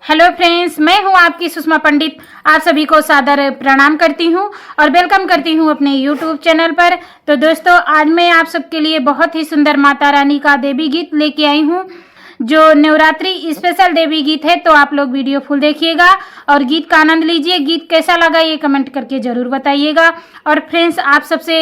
Hello friends, मैं हूं आपकी सुषमा पंडित। आप सभी को सादर प्रणाम करती हूं और वेलकम करती हूं अपने यूट्यूब चैनल पर। तो दोस्तों, आज मैं आप सबके लिए बहुत ही सुंदर माता रानी का देवी गीत लेके आई हूं, जो नवरात्रि स्पेशल देवी गीत है। तो आप लोग वीडियो फुल देखिएगा और गीत का आनंद लीजिए। गीत कैसा लगा ये कमेंट करके ज़रूर बताइएगा। और फ्रेंड्स, आप सबसे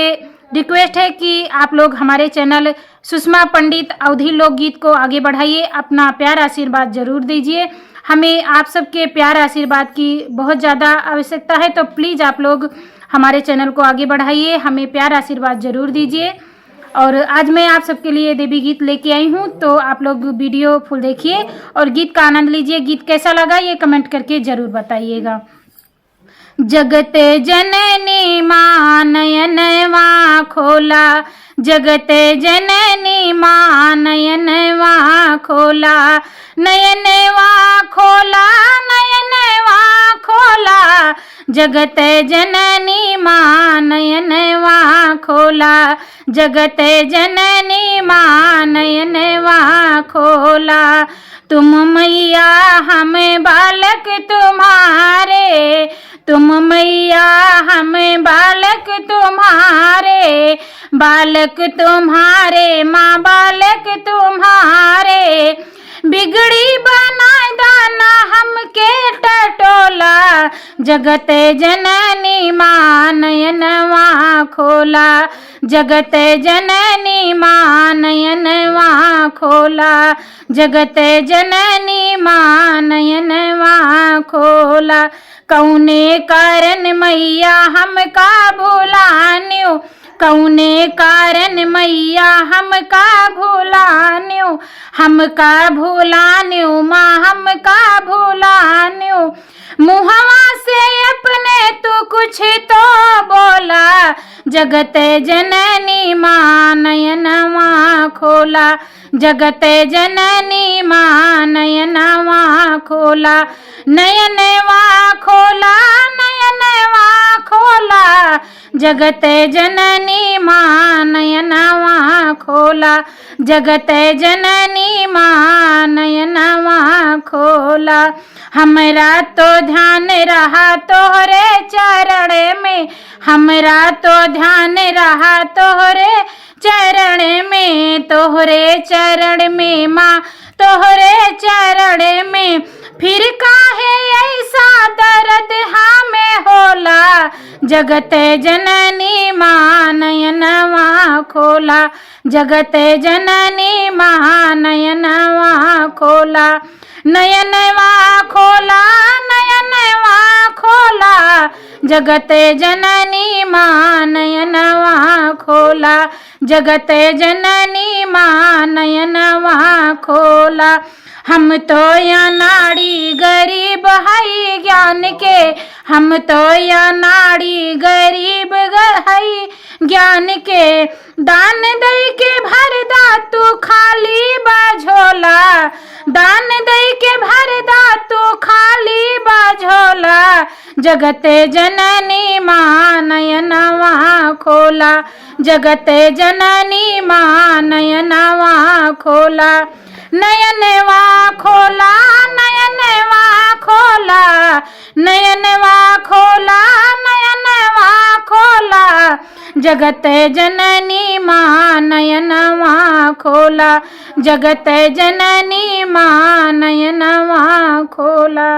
रिक्वेस्ट है कि आप लोग हमारे चैनल सुषमा पंडित अवधी लोकगीत को आगे बढ़ाइए, अपना प्यार आशीर्वाद जरूर दीजिए। हमें आप सबके प्यार आशीर्वाद की बहुत ज़्यादा आवश्यकता है, तो प्लीज़ आप लोग हमारे चैनल को आगे बढ़ाइए, हमें प्यार आशीर्वाद जरूर दीजिए। और आज मैं आप सबके लिए देवी गीत लेके आई हूँ, तो आप लोग वीडियो फुल देखिए और गीत का आनंद लीजिए। गीत कैसा लगा ये कमेंट करके ज़रूर बताइएगा। जगत जननी माँ नयनवा खोला, जगत जननी माँ नयनवा खोला, नयनवा खोला, नयनवा खोला, जगत जननी माँ नयनवा खोला, जगत जननी माँ नयनवा खोला। तुम मैया हमें बालक तुम्हारे, तुम मैया हमें बालक तुम्हारे, बालक तुम्हारे माँ बालक तुम्हारे, बिगड़ी बना दाना हमके टटोला, जगत जननी माँ नयनवा खोला, जगत जननी माँ नयनवा खोला, जगत जननी माँ नयनवा खोला। कौने कारण मैया हमका भुलान्यो, कौने कारण मैया हमका भुलान्यो, हमका भुलान्यो माँ हमका भुलान्यो, मुहवा से अपने तू कुछ तो बोला, जगत जननी माँ नयनवा खोला, जगत जननी माँ नयनवा खोला, नयनवा खोला, नयनवा खोला, जगत जननी माँ नयनवा खोला, जगत जननी माँ नयनवा खोला। हमरा तो ध्यान रहा तोहरे चरण में, हमरा तो ध्यान रहा तोहरे चरण में, तोहरे चरण में माँ तोहरे चरण में, फिर काहे ऐसा दर्द हमें होला, जगत जननी माँ नयनवा खोला, जगत जननी माँ नयनवा खोला, नयनवा खोला, नयनवा खोला, जगत जननी माँ नयनवा खोला, जगत जननी माँ नयनवा खोला। हम तो या नाड़ी गरीब हई ज्ञान के, हम तो या नाड़ी गरीब हई ज्ञान के, दान दई के भर दा तू खाली बाझोला, दान दई के भर दा तू खाली बाझोला, जगत जननी माँ नयनवा खोला, जगत जननी माँ नयनवा खोला, नयनवा खोला, नयनवा खोला, नयनवा खोला, नयनवा खोला, जगत जननी माँ नयनवा खोला, जगत जननी माँ नयनवा खोला।